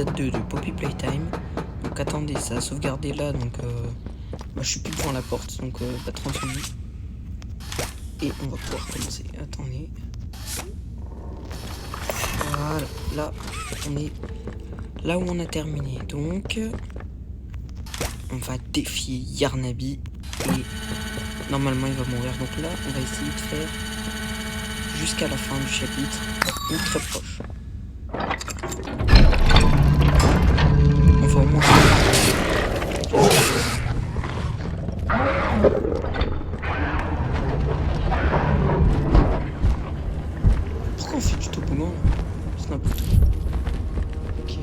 épisode 2 de Poppy Playtime. Donc attendez, ça a sauvegardé là, donc je suis plus devant la porte, donc 30 secondes. Et on va pouvoir commencer. Attendez. Voilà, là, on est là où on a terminé. Donc, on va défier Yarnaby et normalement il va mourir. Donc là, on va essayer de faire jusqu'à la fin du chapitre, ou très proche. On va au moins pourquoi on fait du toboggan là? C'est n'importe quoi. Ok,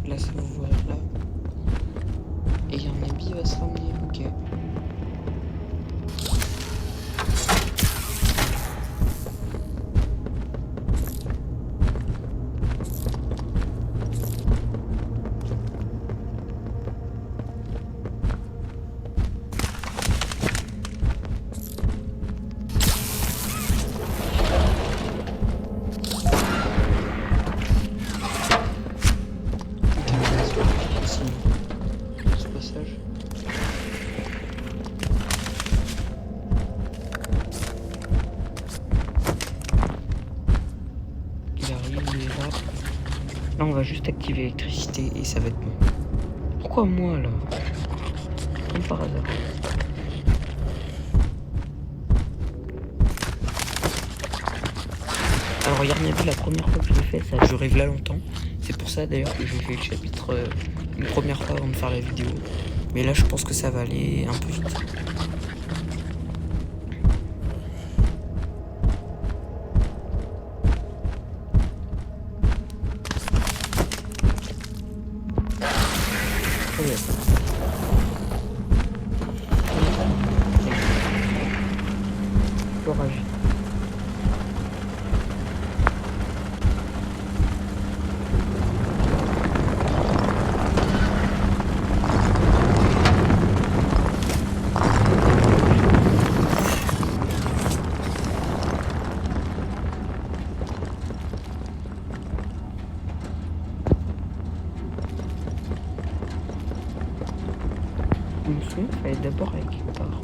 là ça va ouvrir là. Et Yarnaby va se ramener, ok. Là, on va juste activer l'électricité et ça va être bon. Pourquoi moi, là? Comme par hasard. Alors, Yarnaby, la première fois que je l'ai fait, ça a duré là longtemps. C'est pour ça, d'ailleurs, que j'ai fait le chapitre une première fois avant de faire la vidéo. Mais là, je pense que ça va aller un peu vite. L'orage. Une son, il fallait d'abord aller quelque part.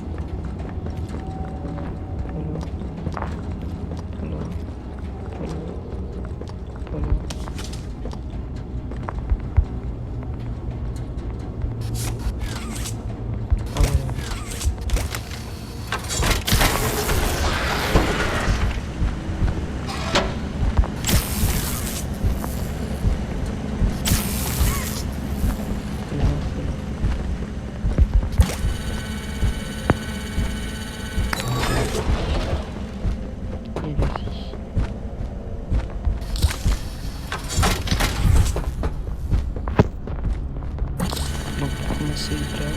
C'est là,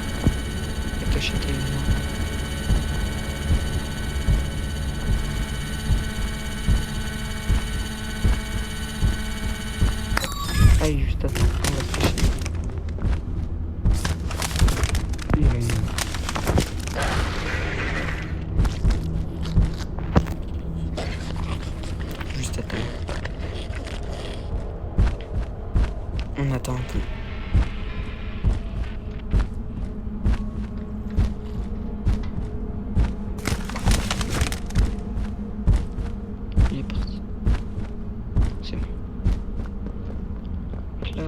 la cachette est là. Ah, il est juste à temps, on va se cacher. Il est là. Juste à temps. On attend un peu. Il est parti. C'est bon. Là,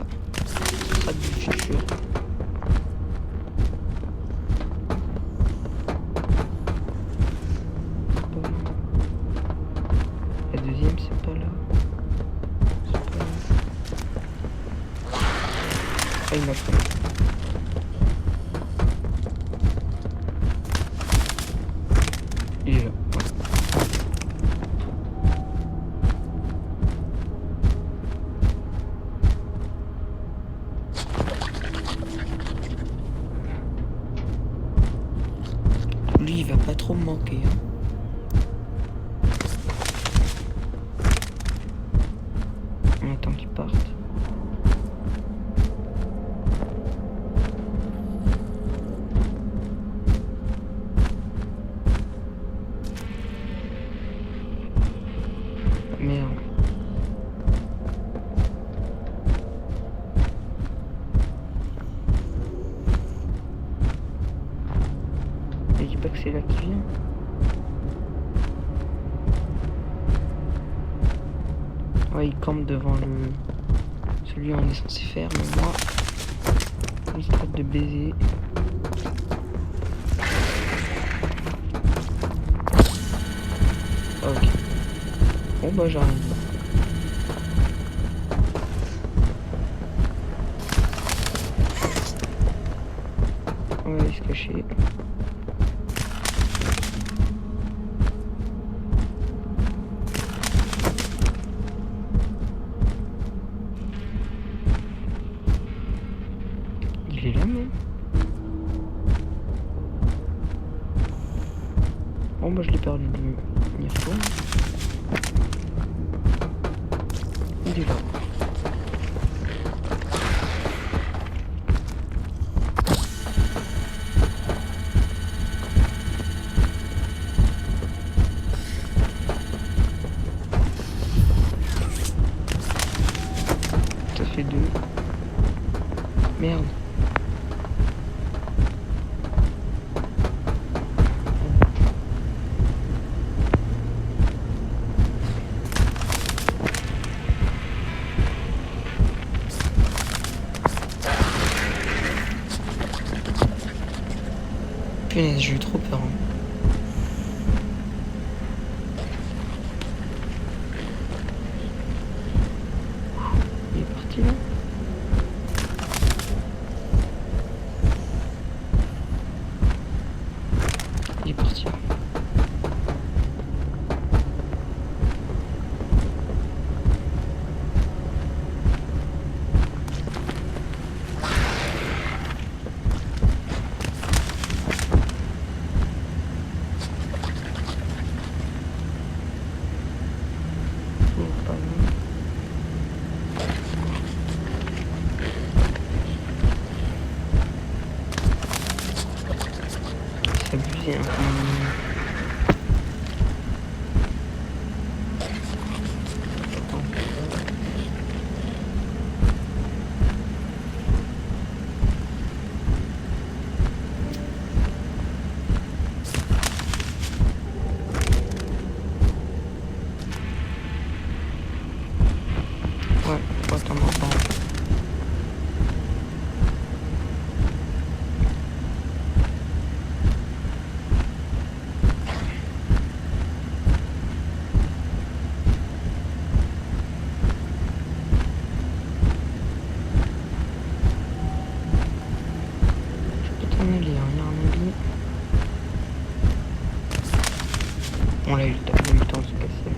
pas du futur. La deuxième, c'est pas là. C'est pas là. Ah, il m'a pris. Il est là. Lui, il va pas trop me manquer. On attend qu'il parte. Merde. Je dis pas que c'est là qui vient. Ouais, il campe devant le... Celui on est censé faire, mais moi... Il se traite de baiser. Ok. Bon bah j'arrive. On va aller se cacher. Il est là même. Bon bah je l'ai perdu de venir retourne. Il est là. Ça fait 2. Merde. Punaise, j'ai eu trop peur. Hein. Il est parti là. Il est parti. C'est abusé, hein. Ouais, faut attendre longtemps. On est lié, on a un habit. On a eu le temps de se casser.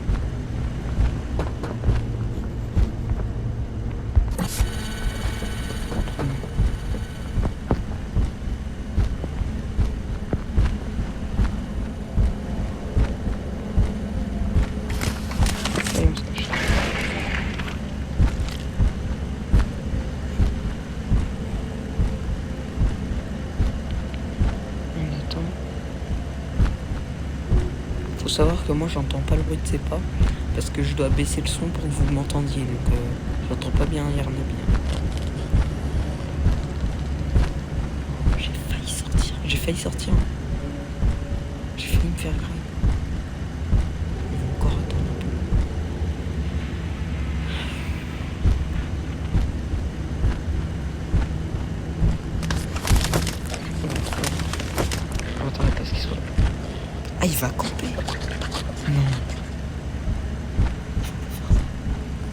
Allez, on se cache. On attend. Faut savoir que moi j'entends pas le bruit de ses pas parce que je dois baisser le son pour que vous m'entendiez, donc j'entends pas bien Yarnabi. J'ai failli sortir. J'ai failli me faire grave. On va encore attendre un peu. On va attendre à ce qu'il soit là. Ah, il va camper. Non.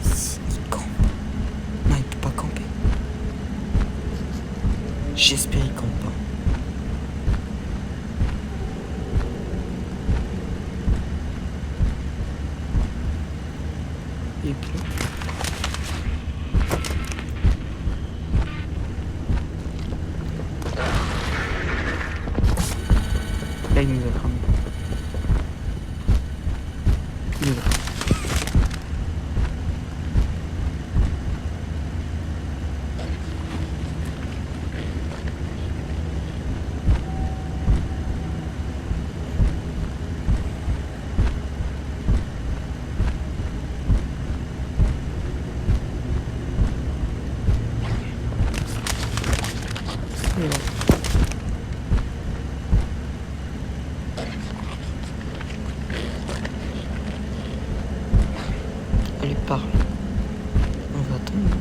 Si, il campe. Non, il peut pas camper. J'espère qu'il campe pas. Il est plus là. Là, il nous a cramé. Il est là. Allez, parle. On va attendre.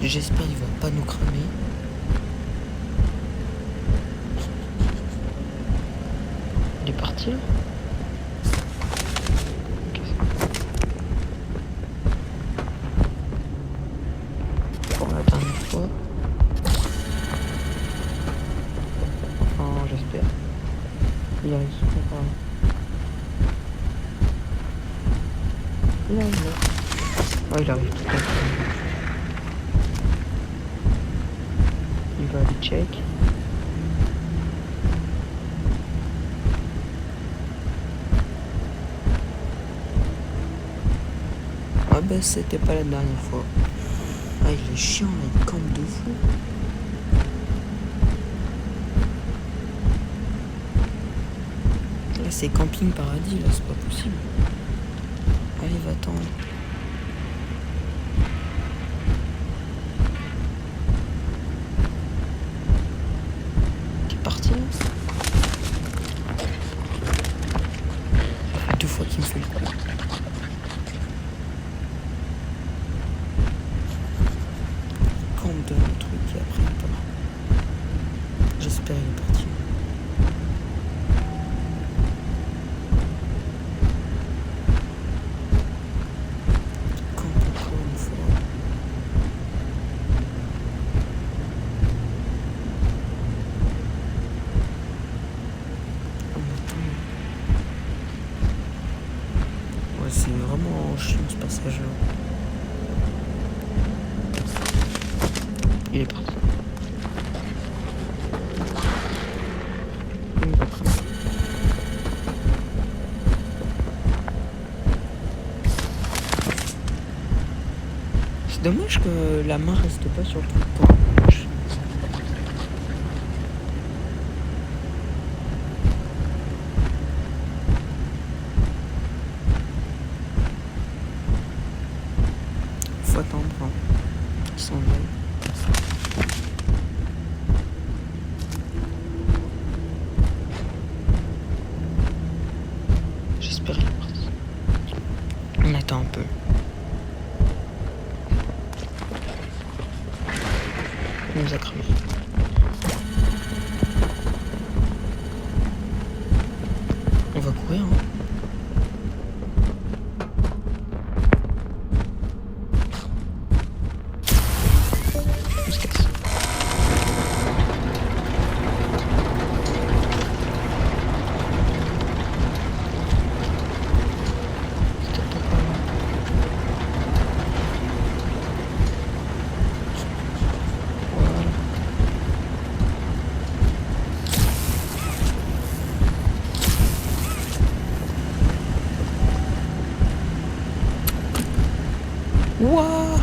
J'espère qu'il va pas nous cramer. Il est parti là? Ok, c'est pour la dernière fois. Enfin, j'espère. Il arrive souvent par là. Il arrive là. Oh, il arrive tout à fait. Il va aller check. Ah bah c'était pas la dernière fois. Ah il est chiant là, il campe de fou. Là c'est camping paradis là, c'est pas possible. Allez va-t'en. T'es parti là? Ça fait 2 fois qu'il me fait le coup. Campe devant le truc et après il part. J'espère qu'il est parti. Campe encore une fois. Ouais, c'est vraiment chiant ce passage là. Il est parti. Il va prendre. C'est dommage que la main reste pas sur le truc pour la gauche. Faut attendre. Hein. Ils s'en vont. J'espère qu'il est parti. On attend un peu. Il nous a cramé. On va courir, hein. On se casse. C'était pas par là. Voilà. Wouah!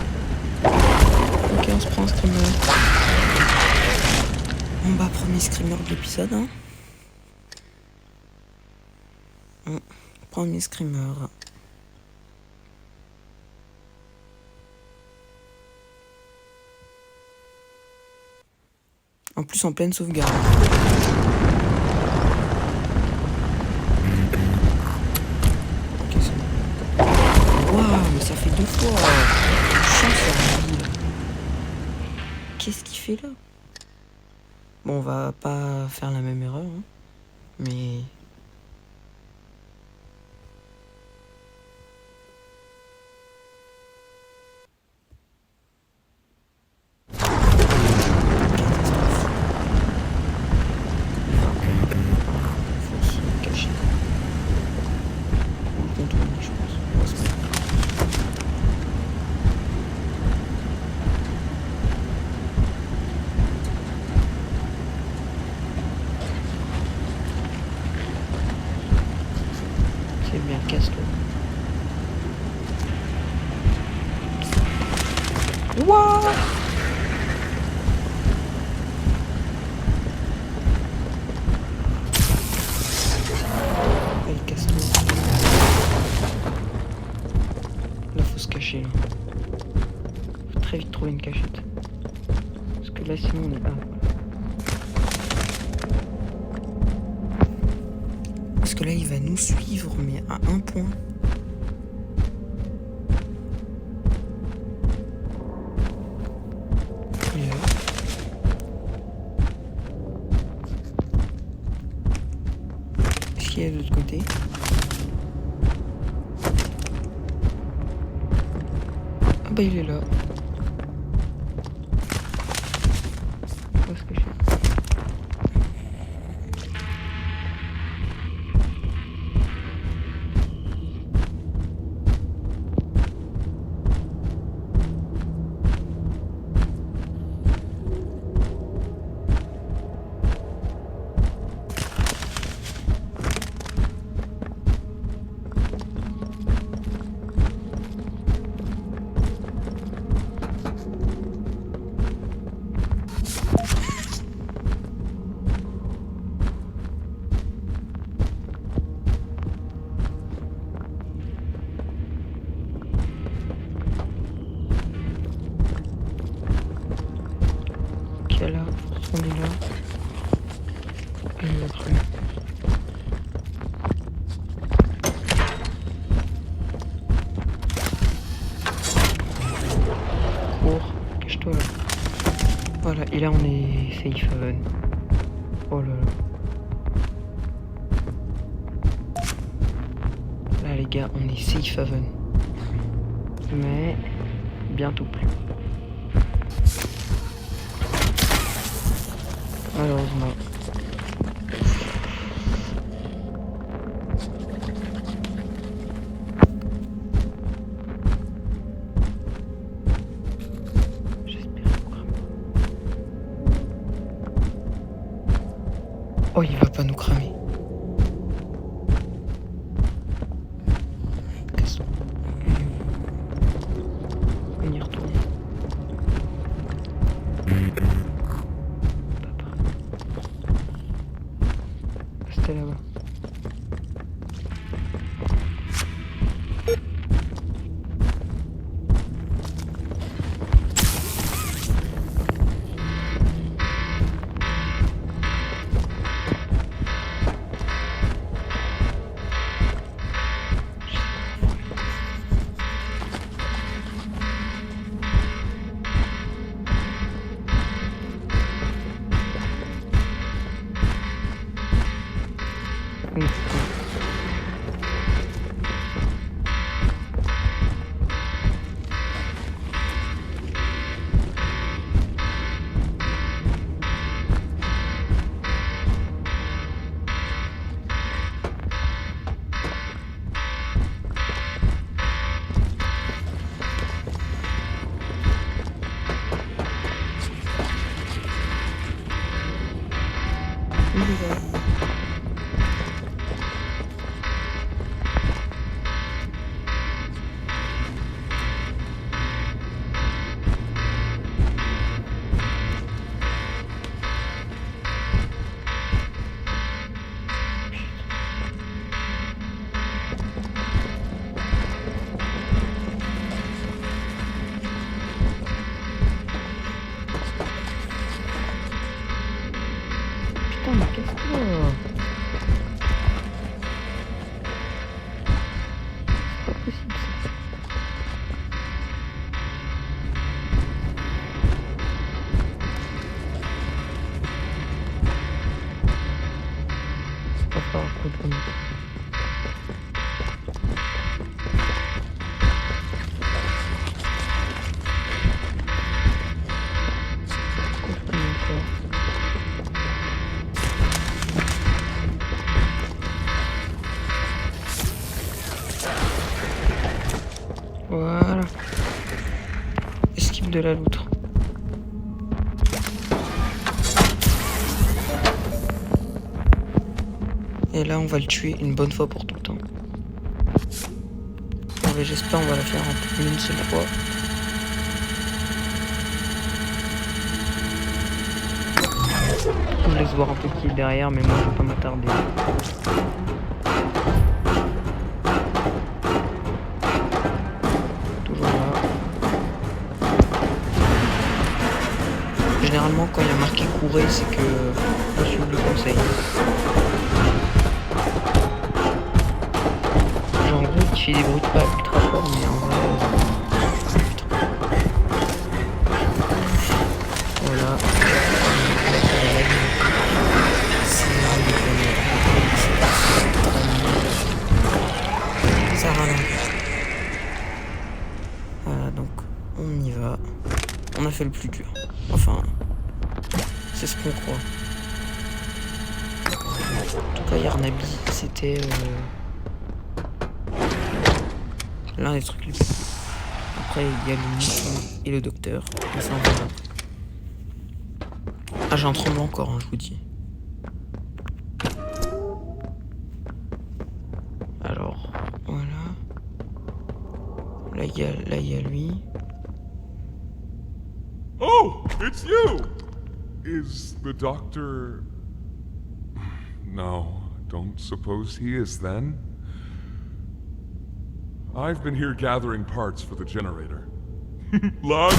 Ok, on se prend un screamer. On bat premier screamer de l'épisode, hein. Premier screamer. En plus en pleine sauvegarde. Ok, c'est bon. Waouh, mais ça fait 2 fois. Chance à lui. Qu'est-ce qu'il fait là? Bon, on va pas faire la même erreur, hein. Mais... faut se cacher. Ou le contourner, je pense. On va se mettre. C'est bien, casse-toi. Wouah! Elle casse tout. Là, faut se cacher. Là. Faut très vite trouver une cachette. Parce que là, sinon, on est là. Parce que là, il va nous suivre, mais à un point. qui est de l'autre côté. Ah bah il est là. Où est-ce que je suis? Là, on est là. Et l'autre là. Cours, cache-toi là. Voilà, et là on est safe haven. Oh là là. Là les gars, on est safe haven. Mais bientôt plus. Malheureusement. J'espère nous cramer. Oh, il va pas nous cramer. On y retourne. C'était là-bas. Putain, mais casse-toi. C'est pas possible ça. Va falloir coup de gomme. Voilà. Esquive de la loutre. Et là, on va le tuer une bonne fois pour tout le temps. J'espère on va la faire en une seule fois. Je laisse voir un peu qui est derrière, mais moi je vais pas m'attarder. Toujours là. Généralement quand il y a marqué courir, c'est que faut suivre le conseil. Genre en gros il fait des bruits de pas ultra forts, mais en vrai. Voilà. Voilà, donc on y va. On a fait le plus dur. Enfin, c'est ce qu'on croit. En tout cas, Yarnabi, c'était l'un des trucs les plus... Après, il y a le mission et le docteur. Mais ça, on verra après. Ah, j'en tremble encore, hein, je vous dis. Alors, voilà. Là, il y a lui. Oh, it's you! Is the doctor... No, don't suppose he is then. I've been here gathering parts for the generator. Lots.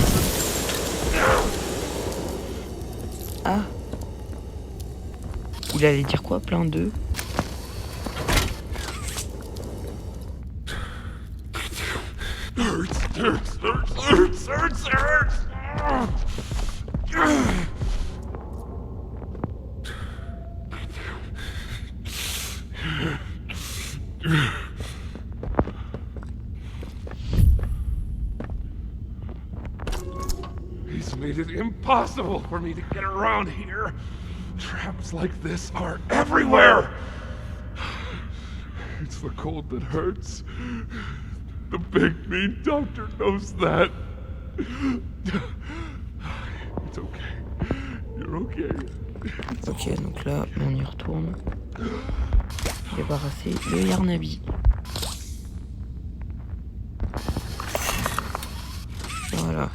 Ah. Il allait dire quoi, plein d'œufs? Hurts. He's made it impossible for me to get around here. Traps like this are everywhere. It's the cold that hurts. The big mean doctor knows that. It's okay. You're okay. Ok, donc là, on y retourne. Débarrasser le Yarnabi. Voilà.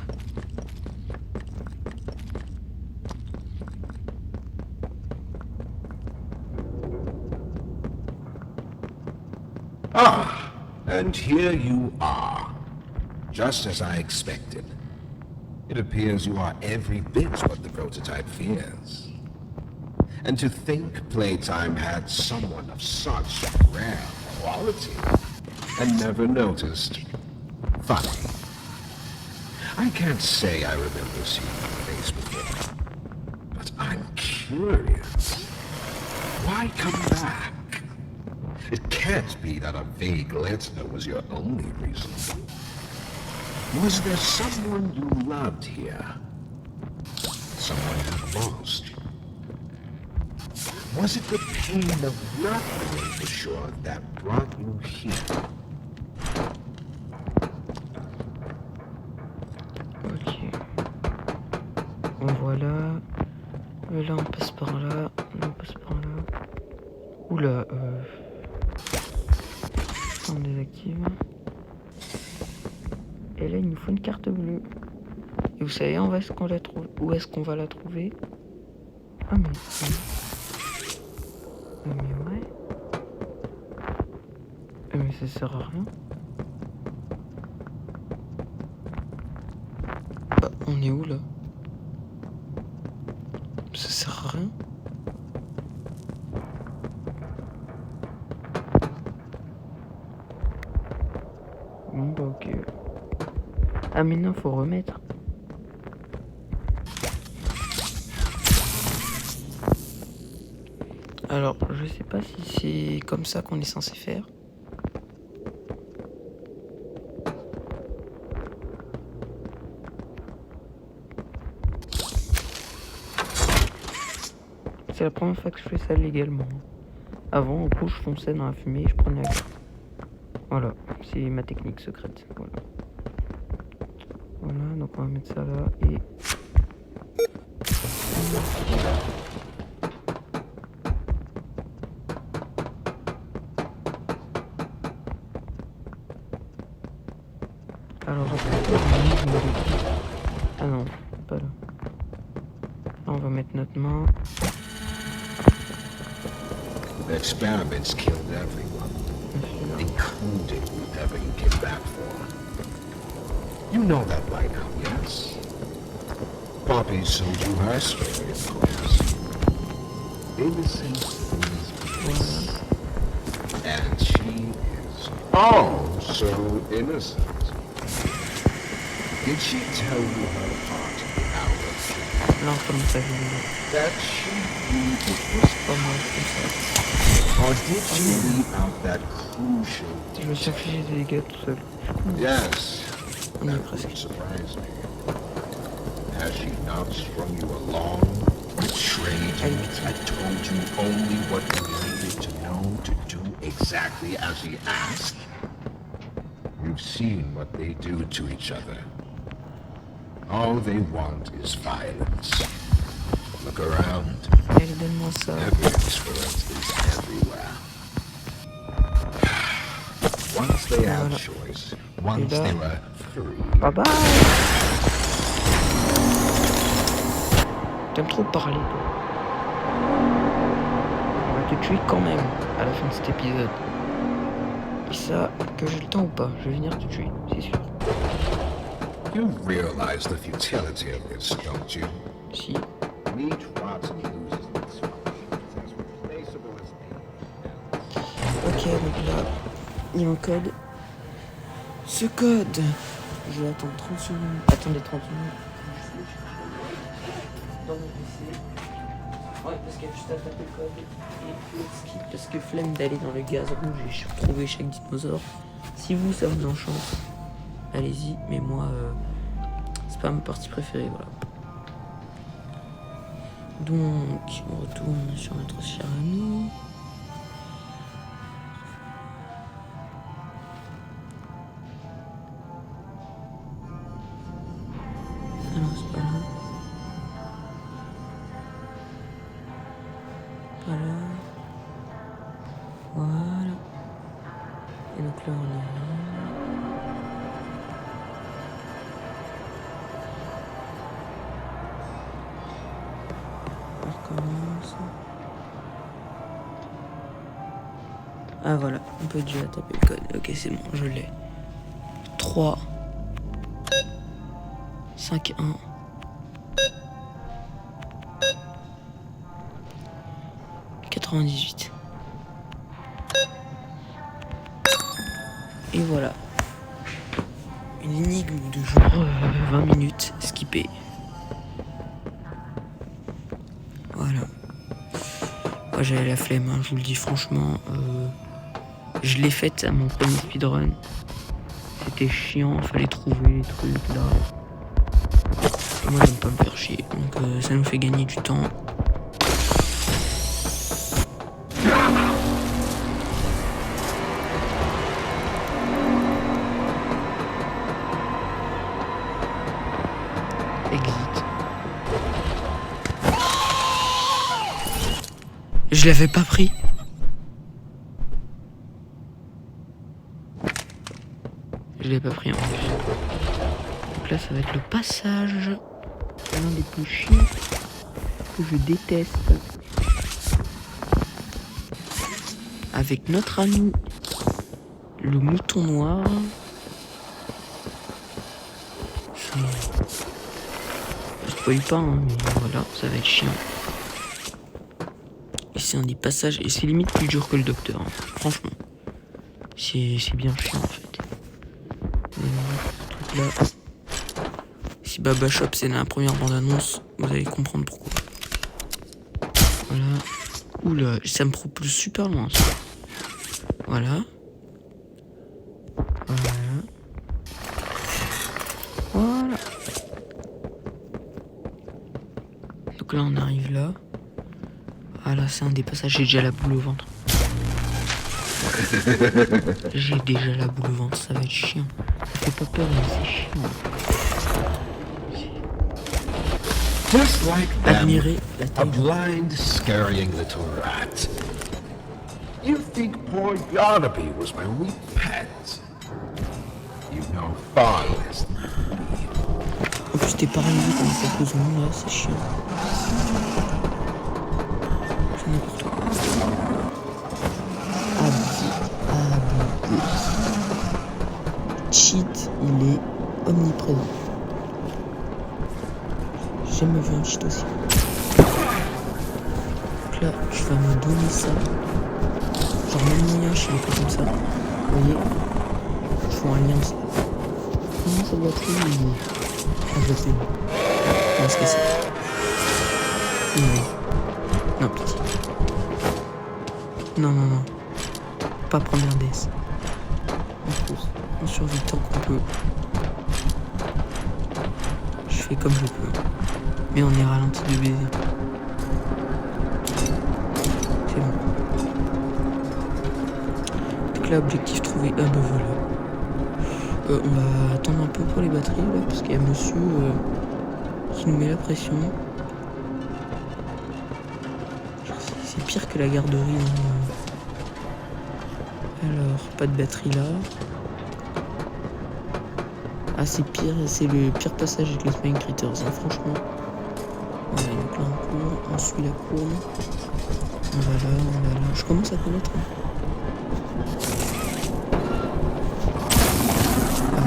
Ah, and here you are. Just as I expected. It appears you are every bit what the prototype fears. And to think Playtime had someone of such rare quality and never noticed. Funny. I can't say I remember seeing your face before, but I'm curious. Why come back? It can't be that a vague letter was your only reason. Was there someone you loved here? Someone you lost? Was it the pain of not knowing for sure that brought you here? Ok. Voilà. Là, on passe par là. Là, on passe par là. Oula, on désactive. Et là, il nous faut une carte bleue. Et vous savez, où est-ce qu'on la trouve? Où est-ce qu'on va la trouver? Ah, mais... Mais ouais. Mais ça sert à rien. Bah, on est où, là? Ça sert à rien. Bon, bah, ok. Ah, mais non, faut remettre. Alors, je sais pas si c'est comme ça qu'on est censé faire. C'est la première fois que je fais ça légalement. Avant, en coup, je fonçais dans la fumée et je prenais la carte. Voilà, c'est ma technique secrète. Voilà. Voilà, donc on va mettre ça là et... Alors, ah non, pas là. Là, on va mettre notre main. The experiments killed everyone, including whoever you came back for. You know that by now, yes? Poppy sold you her story, of course. Innocent is bliss. And she is oh so innocent. Did she tell you her part of the hour? Là, on commence à jouer. That she knew it was Pas moi, comme ça. Or did you leave out that crucial Je me suis detail? infligé des dégâts tout seul. Yes, On y est that presque. would surprise me. Has she not strung you along, betrayed you, and told you only what you needed to know to do exactly as he asked? You've seen what they do to each other. All they want is violence. Look around. Allez, donne-moi ça. Evidence for it is everywhere. Once they had Voilà. choice, once là- they were free. Bye bye. T'aimes trop parler, toi. On va te tuer quand même à la fin de cet épisode. Et ça, que j'ai le temps ou pas, je vais venir te tuer, c'est sûr. You realize the futility of this, don't you? Si. Meat rots and loses its functions as replaceable as anything else. Ok, donc là, il y a un code. Ce code, je vais attendre 30 secondes. Attendez 30 secondes. Dans mon PC. Ouais, parce qu'il y a juste à taper le code. Et le skip, parce que flemme d'aller dans le gaz rouge et j'ai retrouvé chaque dinosaure. Si vous, ça vous enchante, allez-y. Mais moi, c'est pas ma partie préférée, voilà. Donc, on retourne sur notre cher ami. Ah non, c'est pas là. Pas là. Voilà. Et donc là, on est là. On recommence. Ah voilà, on peut déjà taper le code. Ok, c'est bon, je l'ai. 3 5 1 98. Et voilà. Une énigme de genre 20 minutes skippée. Voilà. Moi j'avais la flemme, hein, je vous le dis franchement. Je l'ai faite à mon premier speedrun. C'était chiant, fallait trouver les trucs là. Et moi j'aime pas me faire chier. Donc ça nous fait gagner du temps. Exit. Je l'avais pas pris. Je l'ai pas pris en plus. Donc là, ça va être le passage. L'un des plus chiants que je déteste. Avec notre ami, le mouton noir. Je spoil pas, hein, mais voilà, ça va être chiant. Et c'est un des passages, et c'est limite plus dur que le docteur, hein, franchement. C'est bien chiant en fait. Ce truc là. Si Baba Shop c'est dans la première bande-annonce, vous allez comprendre pourquoi. Voilà. Oula, ça me propulse super loin ça. Voilà. Voilà. Voilà. Donc là on arrive là. Ah là c'est un des passages, j'ai déjà la boule au ventre. J'ai déjà la boule au ventre, ça va être chiant. Ça fait pas peur mais c'est chiant. Just like them, Admirer la a taille. blind, scurrying little rat. You think poor Yarnaby was my wee pet? You know far less than En plus t'es paralysé pendant quelques secondes là, c'est chiant. C'est n'importe quoi. Abdi. Cheat, il est omniprésent. J'ai jamais vu un cheat aussi. Donc là, tu vas me donner ça. Genre même moyen, je sais pas comme ça. Vous voyez? Je fais un lien. Comment ça doit être où? Ah, je sais. Non, ce que c'est. Non, pitié. Non, non, non. Pas première DS. On survit tant qu'on peut. Je fais comme je peux. Mais on est ralenti de baiser. C'est bon. Donc là, objectif trouvé. Ah bah voilà. On va attendre un peu pour les batteries là, parce qu'il y a monsieur qui nous met la pression. C'est pire que la garderie. Hein. Alors, pas de batterie là. Ah, c'est pire, c'est le pire passage avec les Spine Critters, hein, franchement. Voilà, donc là on court, on suit la courbe. On va là. Je commence à connaître. Hein. Ah.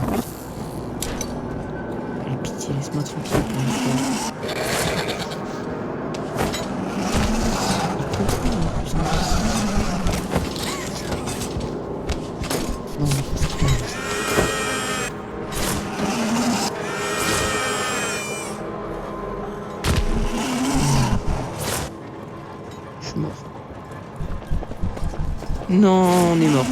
Allez, pitié, laisse-moi tranquille pour une fois. Non, c'est pas vrai. Je suis mort. Non, on est mort.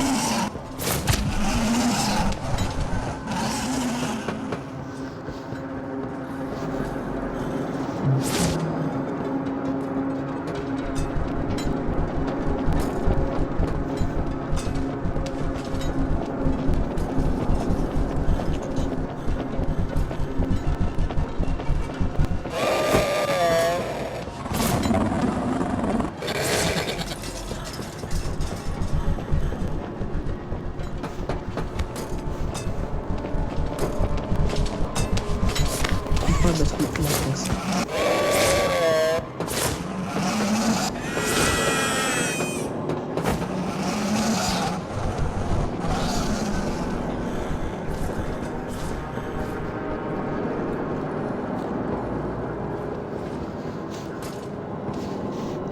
Pourquoi la batterie est la place?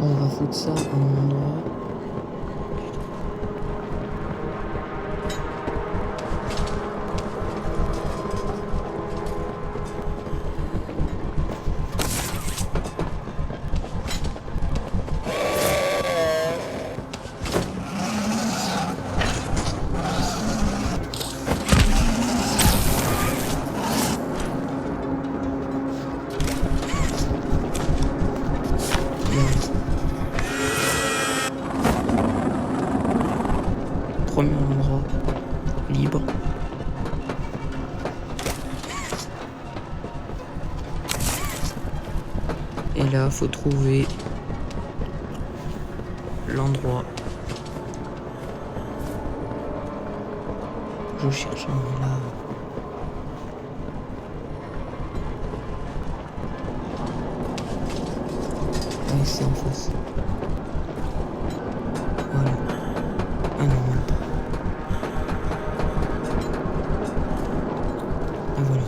On va foutre ça à un endroit. Premier endroit libre. Et là, faut trouver l'endroit. Je cherche un là. Ah, c'est en face. Voilà. Ah non, même pas. Ah voilà.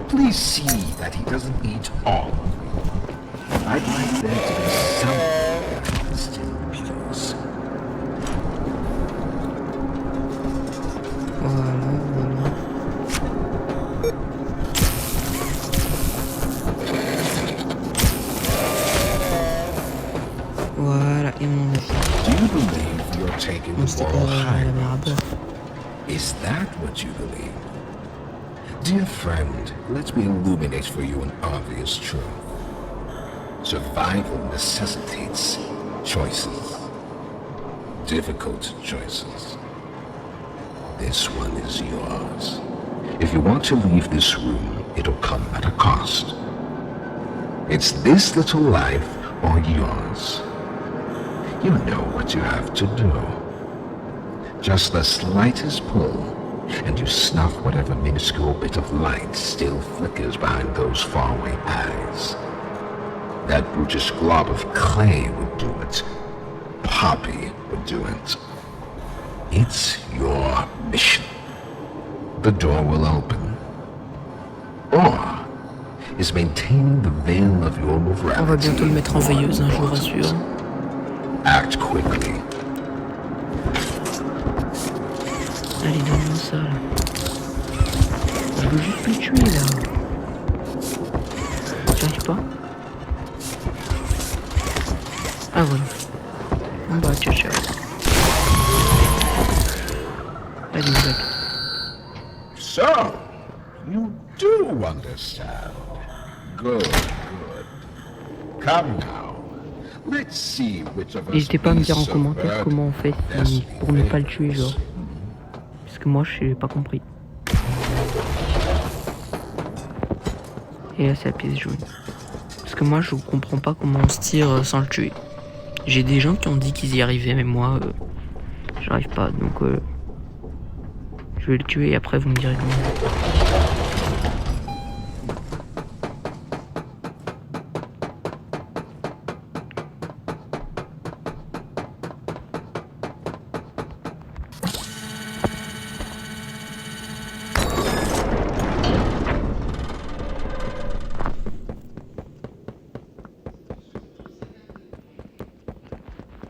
Please see that he doesn't eat all. I'd like there to be something still, please. Voilà. Voilà, et on en a fait. Do you believe you're taking On the s'était moral pas la high mer à road? bord. Is that what you believe? Dear friend, let me illuminate for you an obvious truth. Survival necessitates choices. Difficult choices. This one is yours. If you want to leave this room, it'll come at a cost. It's this little life or yours. You know what you have to do. Just the slightest pull, and you snuff whatever minuscule bit of light still flickers behind those faraway eyes. That brutish glob of clay would do it. Poppy would do it. It's your mission. The door will open. Or is maintaining the veil of your On va morality. bientôt le mettre en veilleuse, hein, je vous rassure. Act quickly. Allez, donne-moi ça là. Je veux juste le tuer là. J'arrive pas. Ah voilà. Bon bah ciao ciao. Allez, Jack. So, you do understand. Good, good. Come now. Let's see which of us N'hésitez pas à me dire en beasts of commentaire burden comment on fait best pour ne pas le tuer fits. genre. Parce que moi je n'ai pas compris. Et là c'est la pièce jaune. Parce que moi je comprends pas comment on se tire sans le tuer. J'ai des gens qui ont dit qu'ils y arrivaient mais moi j'arrive pas donc je vais le tuer et après vous me direz comment.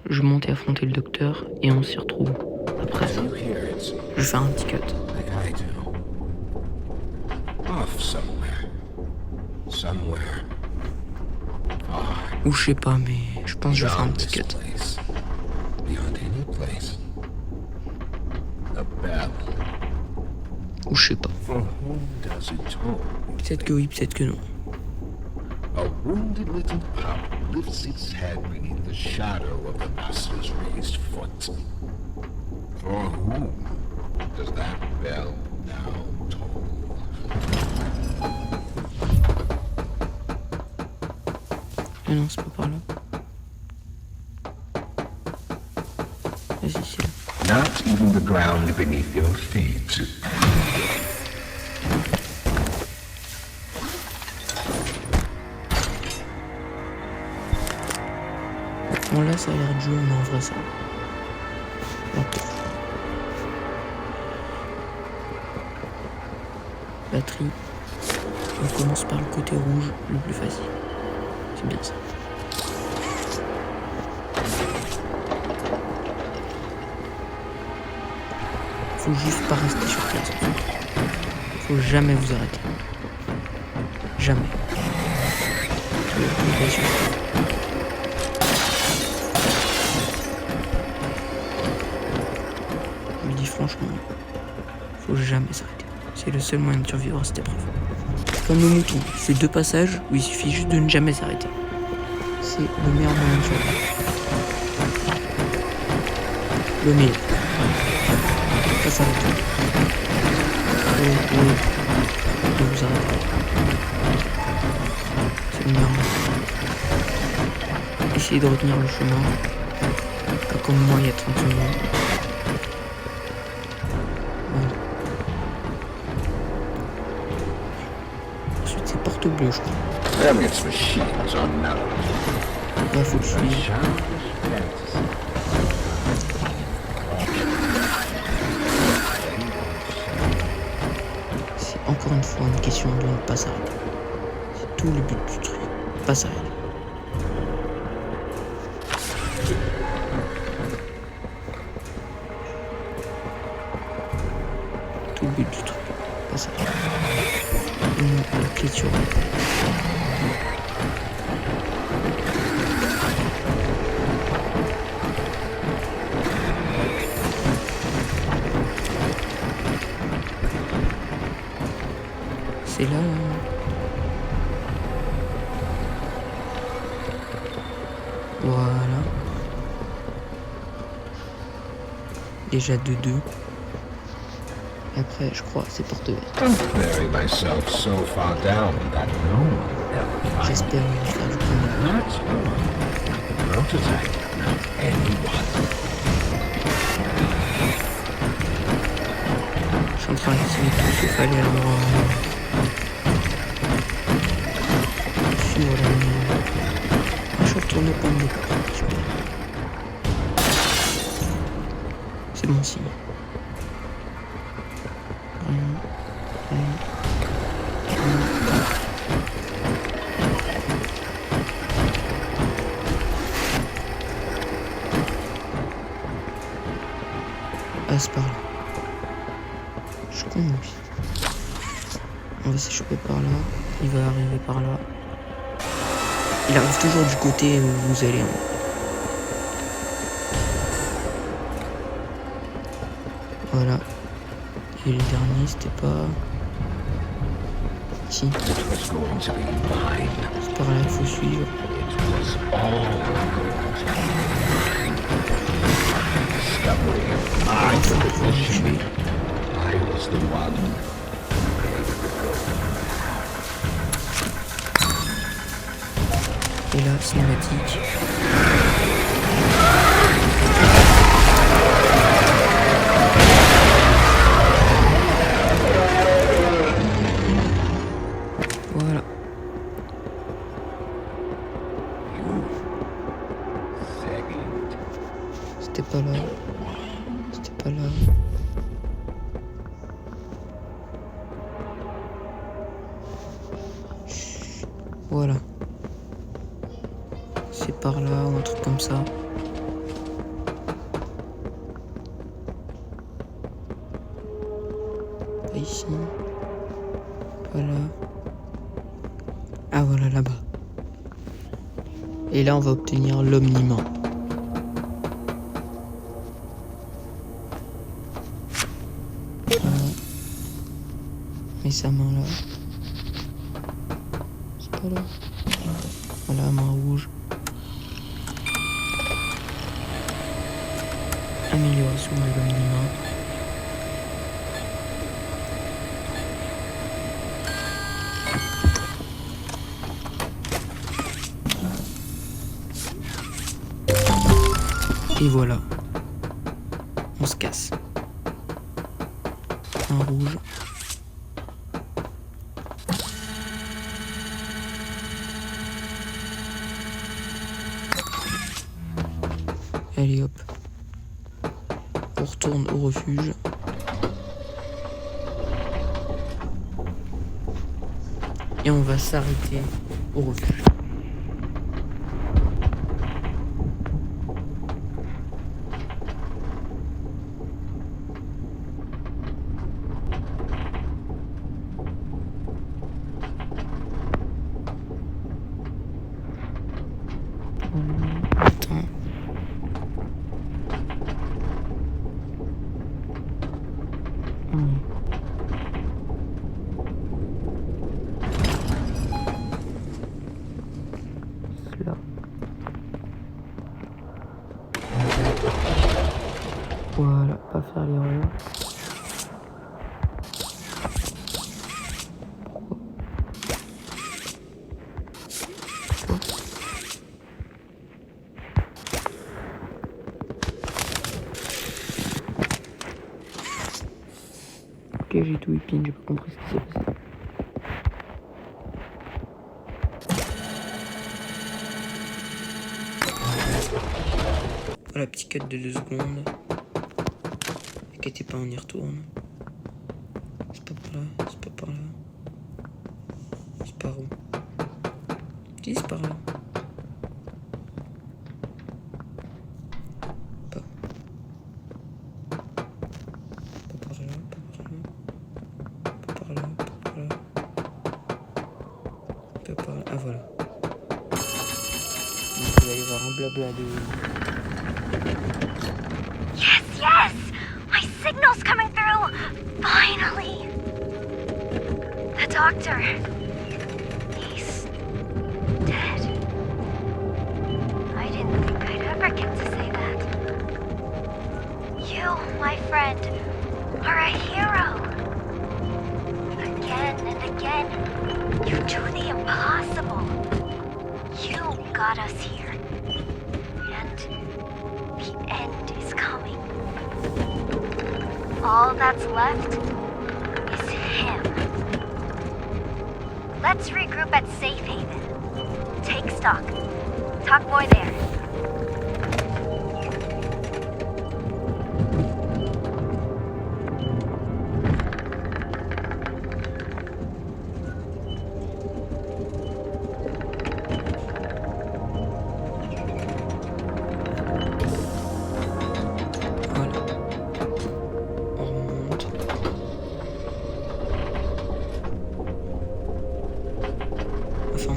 Je monte et affronter le docteur et on s'y retrouve. Après ça, You hear it, je fais un petit cut. like I do. Off somewhere. Somewhere. Far Ou je sais pas, mais je pense que je vais faire un beyond petit this cut. place. Beyond any place. A bell. Ou je sais pas. For whom does it toll? Peut-être que oui, peut-être que non. A wounded little pup lifts its head beneath the shadow of the master's raised foot. For whom does that bell now toll? Mais non, c'est pas par là. Vas-y, c'est là. Not even the ground beneath your feet. Bon là, ça a l'air de jouer, mais en vrai, ça. Hop. Batterie. On commence par le côté rouge, le plus facile. C'est bien ça. Faut juste pas rester sur place. Faut jamais vous arrêter. Jamais. Je me dis franchement, faut jamais s'arrêter. C'est le seul moyen de survivre à cette épreuve. Comme le mouton, c'est 2 passages où il suffit juste de ne jamais s'arrêter. C'est le meilleur moyen de survivre. Le meilleur. Ça s'arrête. De vous arrêter. C'est le meilleur moyen. Essayez de retenir le chemin. Pas comme moi il y a 30 secondes. Voilà. Ensuite c'est porte bleue je crois. Them its machines are now. Là faut le suivre. Childish fantasy. C'est encore une fois une question de ne pas s'arrêter. C'est tout le but du truc. Pas s'arrêter. Tout le but du truc. Pas s'arrêter. La clé sur c'est là. Voilà. Déjà 2-2. Et après, je crois, c'est porte verte. Don't bury myself so far down that no one ever J'espère me faire du premier. Not you. Prototype. Not anyone. Je suis en train d'essayer tout ce qu'il fallait à l'endroit. Suivre la ligne. Je retourne au point de départ. Super. C'est bon signe. passe par là. Je suis con, lui. On va s'échapper par là. Il va arriver par là. Il arrive toujours du côté où vous allez. Voilà. Et le dernier, c'était pas... Si. C'est par là, il faut suivre. Et là, cinématique. Voilà. C'était pas là. C'était pas là. Voilà. C'est par là ou un truc comme ça. Pas ici. Voilà. Ah voilà, là-bas. Et là, on va obtenir l'omniment. Voilà. Mets sa main là. C'est pas là. Voilà, main rouge. Amélioration de l'omniment. Et voilà. On se casse. Un rouge. Allez hop. On retourne au refuge. Et on va s'arrêter au refuge. Attends. Là. Voilà, pas faire l'erreur. Ok, j'ai tout épine, j'ai pas compris ce qui s'est passé. Voilà, petit cut de 2 secondes. Inquiétez pas, on y retourne. C'est pas par là, c'est pas par là. C'est par où? Si, c'est par là. Pas. Pas par là, pas par là. Pas par là, pas par là. Pas par là. Ah voilà. Donc il va y avoir un blabla de... Yes, yes! My signal's coming through! Finally! The doctor. He's dead. I didn't think I'd ever get to say that. You, my friend, are a hero. Again and again, you do the impossible. You got us here. And the end is coming. All that's left is him. Let's regroup at Safe Haven. Take stock. Talk more there.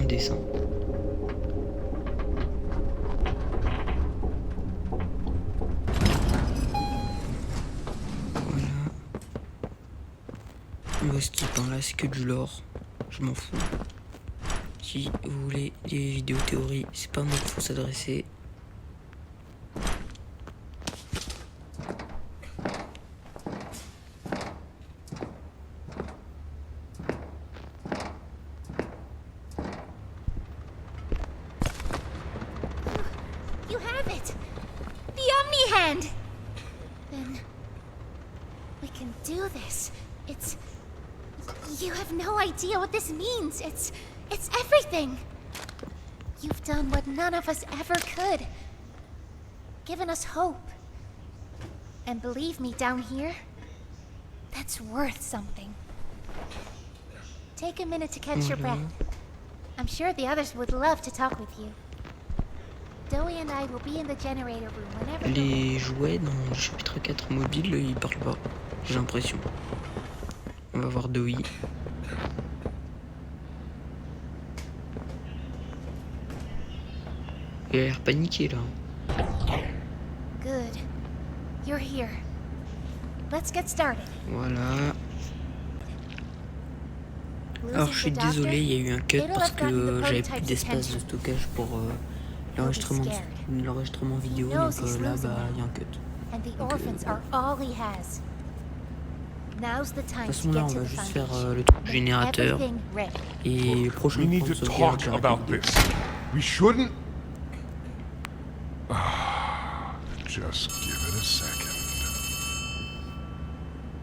dessin. Voilà. On va skip, hein. Là c'est que du lore. Je m'en fous. Si vous voulez des vidéos théorie, c'est pas à moi qu'il faut s'adresser. You have it! The Omni Hand! Then we can do this. It's... You have no idea what this means. It's everything. You've done what none of us ever could. Given us hope. And believe me, down here, that's worth something. Take a minute to catch your breath. I'm sure the others would love to talk with you. Dowie and I will be in the generator room whenever. Les jouets dans le chapitre 4 mobile, ils parlent pas. J'ai l'impression. On va voir Dowie. Il a l'air paniqué là. Good. You're here. Let's get started. Voilà. Alors je suis désolé, il y a eu un cut parce que j'avais plus d'espace de stockage pour l'enregistrement vidéo, donc là bah il y a un cut. De toute façon là on va juste faire le truc du générateur et le prochain We need point de to sauvegarde, talk j'arrête about la vidéo. this. We shouldn't. Just give it a second.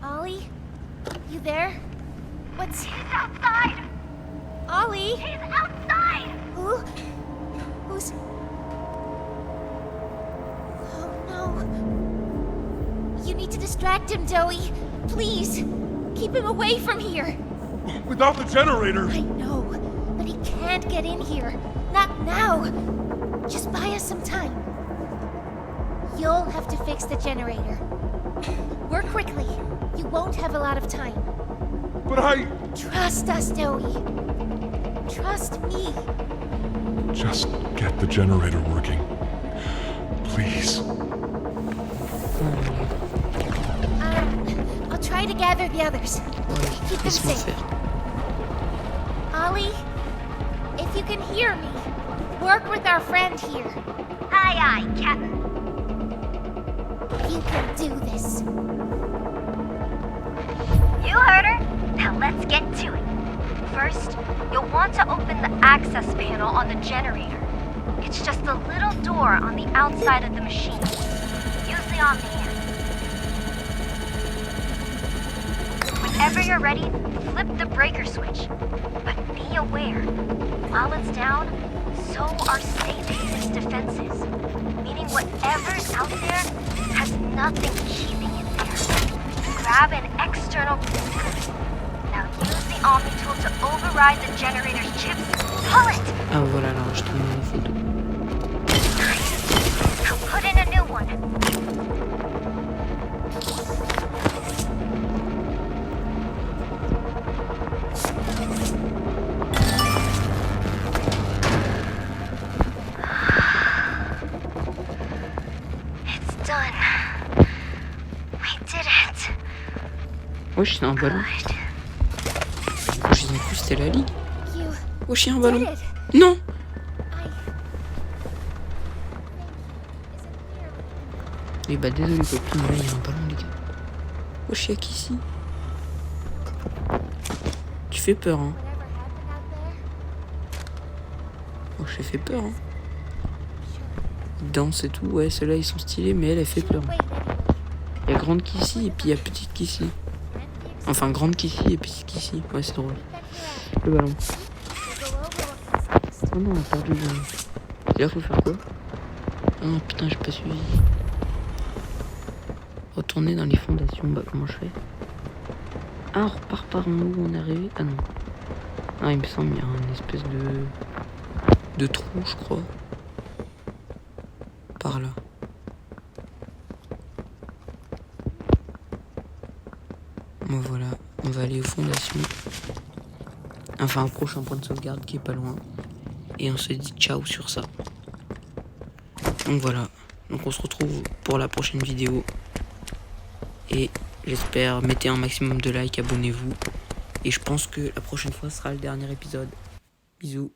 Ollie? You there? What's... He's outside! Ollie? He's outside! Who's... Oh no. You need to distract him, Dowie. Please. Keep him away from here. Without the generator. I know, but he can't get in here. Not now. Just buy us some time. You'll have to fix the generator. Work quickly. You won't have a lot of time. But I... Trust us, Dowie. Trust me. Just get the generator working. Please. I'll try to gather the others. Keep them Laisse-moi safe. faire. Ollie, if you can hear me, work with our friend here. Aye, aye, Captain. You can do this. You heard her. Now let's get to it. First, you'll want to open the access panel on the generator. It's just a little door on the outside of the machine. Use the Omni Hand. Whenever you're ready, flip the breaker switch. But be aware, while it's down, so are Sapien's defenses. Meaning whatever's out there has nothing keeping it there. Grab an external computer. Now use the Omni tool to override the generator's chips. Pull it! Ah voilà l'enregistrement de la photo. Nice. Now put in a new one. It's done. We did it. Wesh, c'est un ballon. Good. Wesh, ils ont cru que c'était la ligue. You Wesh, il y a un did ballon. it. Non. Eh bah désolé copine, là il y a un ballon les gars. Wesh, y'a qui ici? Tu fais peur hein. Wesh, elle fait peur hein. Ils dansent et tout, ouais ceux-là ils sont stylés mais elle fait peur. Il y a grande Kissy et puis il y a petite Kissy. Enfin grande Kissy et petite Kissy. Ouais c'est drôle. Le ballon. Oh non on a perdu le ballon. Là faut faire quoi? Oh non putain j'ai pas suivi. Retourner dans les fondations, bah comment je fais? Ah on repart par en haut, on est arrivé? Ah non. Ah il me semble qu'il y a une espèce de trou je crois. Par là. Bon voilà, on va aller aux fondations. Enfin au prochain point de sauvegarde qui est pas loin. Et on se dit ciao sur ça. Donc voilà. Donc on se retrouve pour la prochaine vidéo. Et j'espère, mettez un maximum de likes, abonnez-vous. Et je pense que la prochaine fois sera le dernier épisode. Bisous.